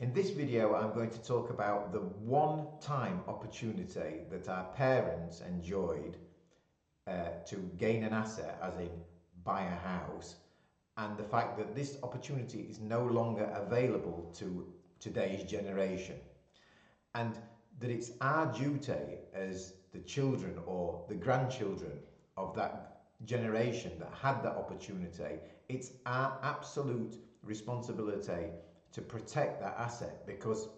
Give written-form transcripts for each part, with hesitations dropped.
In this video, I'm going to talk about the one-time opportunity that our parents enjoyed to gain an asset, as in buy a house, and the fact that this opportunity is no longer available to today's generation, and that it's our duty as the children or the grandchildren of that generation that had that opportunity. It's our absolute responsibility to protect that asset, because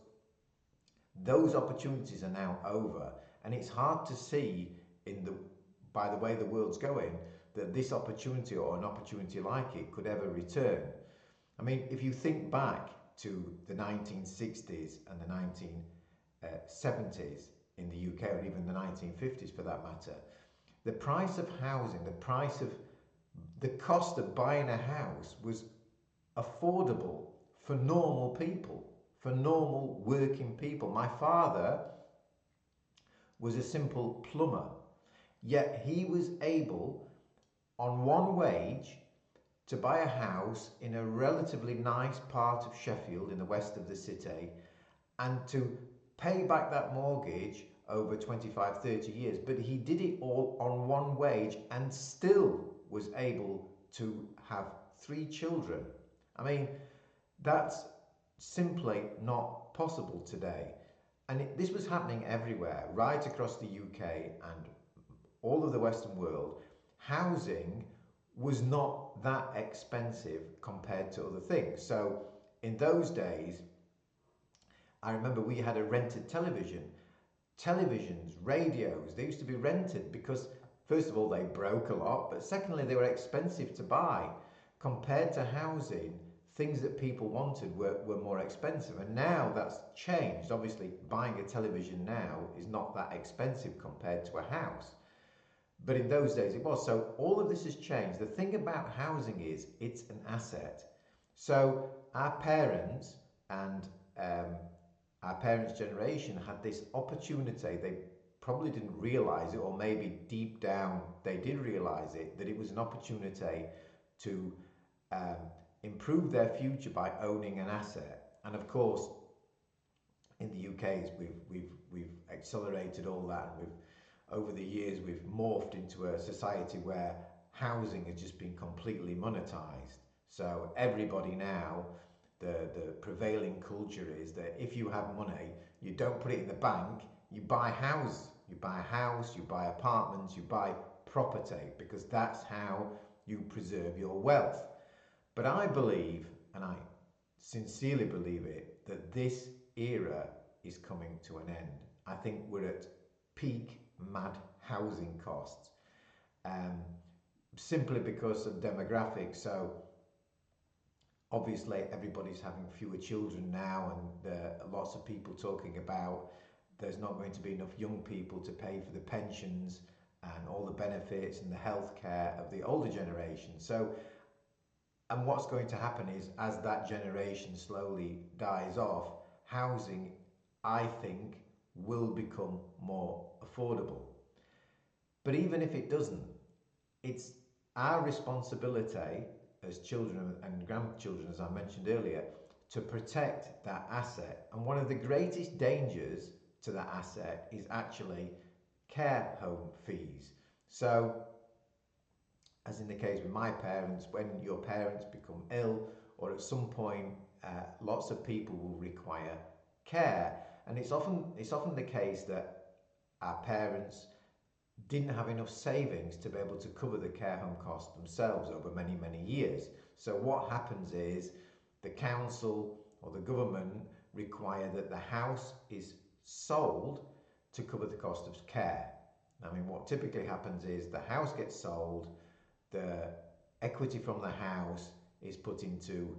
those opportunities are now over, and it's hard to see by the way the world's going that this opportunity or an opportunity like it could ever return. I mean, if you think back to the 1960s and the 1970s in the UK, or even the 1950s for that matter, the price of housing, the cost of buying a house was affordable for normal people, for normal working people. My father was a simple plumber, yet he was able, on one wage, to buy a house in a relatively nice part of Sheffield in the west of the city, and to pay back that mortgage over 25, 30 years. But he did it all on one wage and still was able to have 3 children. I mean, that's simply not possible today. And this was happening everywhere, right across the UK and all of the Western world. Housing was not that expensive compared to other things. So in those days, I remember we had a rented television. Televisions, radios, they used to be rented because, first of all, they broke a lot, but secondly, they were expensive to buy. Compared to housing, things that people wanted were more expensive, and now that's changed. Obviously, buying a television now is not that expensive compared to a house, but in those days it was. So all of this has changed. The thing about housing is it's an asset. So our parents and our parents' generation had this opportunity. They probably didn't realize it, or maybe deep down they did realize it, that it was an opportunity to improve their future by owning an asset. And of course, in the UK, we've accelerated all that, and over the years we've morphed into a society where housing has just been completely monetized. So everybody now, the prevailing culture is that if you have money, you don't put it in the bank, you buy a house, you buy apartments, you buy property, because that's how you preserve your wealth. But I believe, and I sincerely believe it, that this era is coming to an end. I think we're at peak mad housing costs, simply because of demographics. So obviously everybody's having fewer children now, and there are lots of people talking about there's not going to be enough young people to pay for the pensions and all the benefits and the healthcare of the older generation. And what's going to happen is, as that generation slowly dies off, housing, I think, will become more affordable. But even if it doesn't, it's our responsibility as children and grandchildren, as I mentioned earlier, to protect that asset. And one of the greatest dangers to that asset is actually care home fees. So, as in the case with my parents, when your parents become ill, or at some point lots of people will require care, and it's often the case that our parents didn't have enough savings to be able to cover the care home costs themselves over many years. So what happens is the council or the government require that the house is sold to cover the cost of care. I mean, what typically happens is the house gets sold, the equity from the house is put into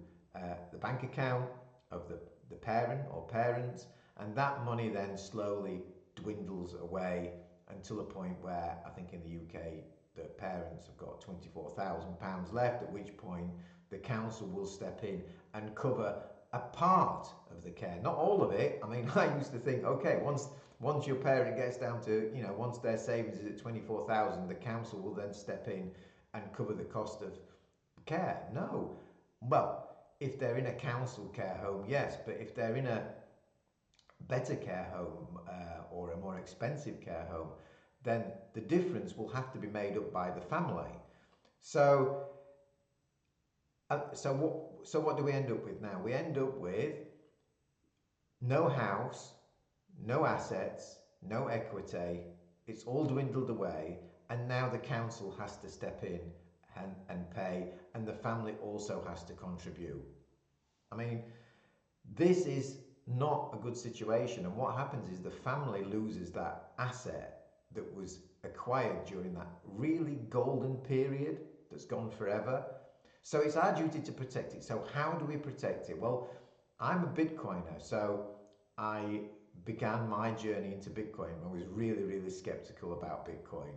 the bank account of the parent or parents, and that money then slowly dwindles away until a point where, I think in the UK, the parents have got £24,000 left, at which point the council will step in and cover a part of the care, not all of it. I mean, I used to think, okay, once your parent gets down to, once their savings is at 24,000, the council will then step in and cover the cost of care. No. Well, if they're in a council care home, yes, but if they're in a better care home or a more expensive care home, then the difference will have to be made up by the family. So, so what do we end up with now? We end up with no house, no assets, no equity. It's all dwindled away, and now the council has to step in and pay, and the family also has to contribute. I mean, this is not a good situation, and what happens is the family loses that asset that was acquired during that really golden period that's gone forever. So it's our duty to protect it. So how do we protect it? Well, I'm a Bitcoiner, so I began my journey into Bitcoin. I was really, really skeptical about Bitcoin.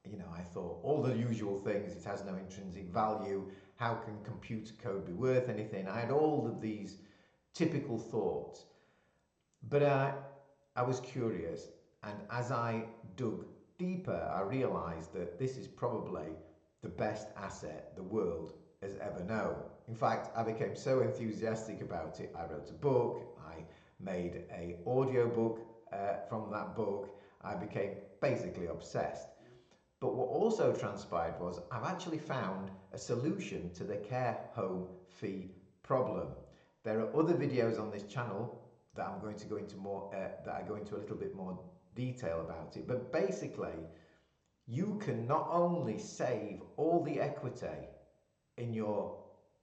You know, I thought all the usual things, it has no intrinsic value, how can computer code be worth anything? I had all of these typical thoughts. But I was curious, and as I dug deeper, I realized that this is probably the best asset the world has ever known. In fact, I became so enthusiastic about it, I wrote a book, I made an audio book from that book, I became basically obsessed. But what also transpired was I've actually found a solution to the care home fee problem. There are other videos on this channel that I'm going to go into more, that I go into a little bit more detail about it. But basically, you can not only save all the equity in your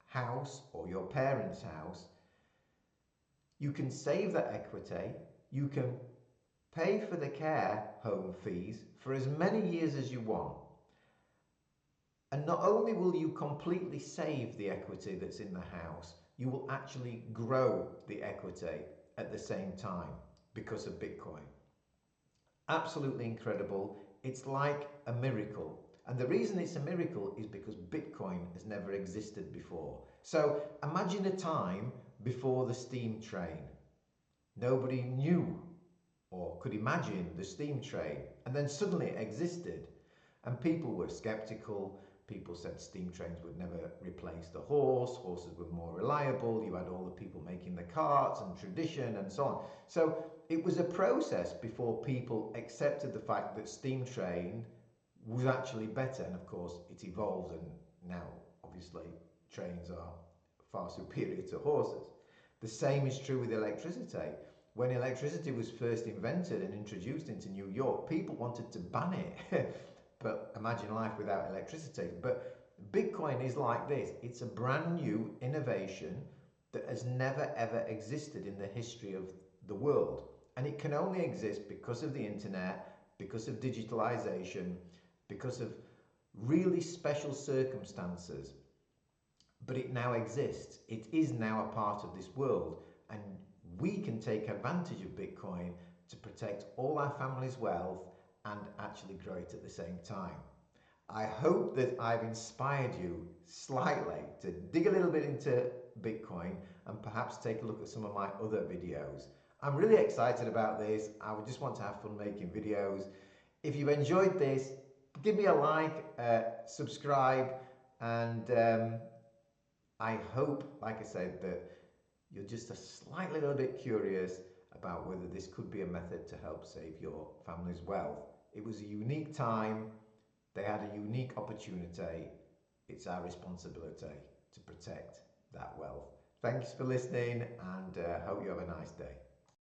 house or your parents' house, you can save that equity, you can pay for the care home fees for as many years as you want. And not only will you completely save the equity that's in the house, you will actually grow the equity at the same time because of Bitcoin. Absolutely incredible. It's like a miracle. And the reason it's a miracle is because Bitcoin has never existed before. So imagine a time before the steam train. Nobody knew or could imagine the steam train, and then suddenly it existed. And people were skeptical. People said steam trains would never replace the horse. Horses were more reliable. You had all the people making the carts and tradition and so on. So it was a process before people accepted the fact that steam train was actually better. And of course, it evolved, and now obviously trains are far superior to horses. The same is true with electricity. When electricity was first invented and introduced into New York, people wanted to ban it. But imagine life without electricity. But Bitcoin is like this. It's a brand new innovation that has never ever existed in the history of the world. And it can only exist because of the internet, because of digitalization, because of really special circumstances. But it now exists. It is now a part of this world. And we can take advantage of Bitcoin to protect all our family's wealth and actually grow it at the same time. I hope that I've inspired you slightly to dig a little bit into Bitcoin and perhaps take a look at some of my other videos. I'm really excited about this. I would just want to have fun making videos. If you enjoyed this, give me a like, subscribe, and I hope, like I said, that you're just a slightly little bit curious about whether this could be a method to help save your family's wealth. It was a unique time. They had a unique opportunity. It's our responsibility to protect that wealth. Thanks for listening, and hope you have a nice day.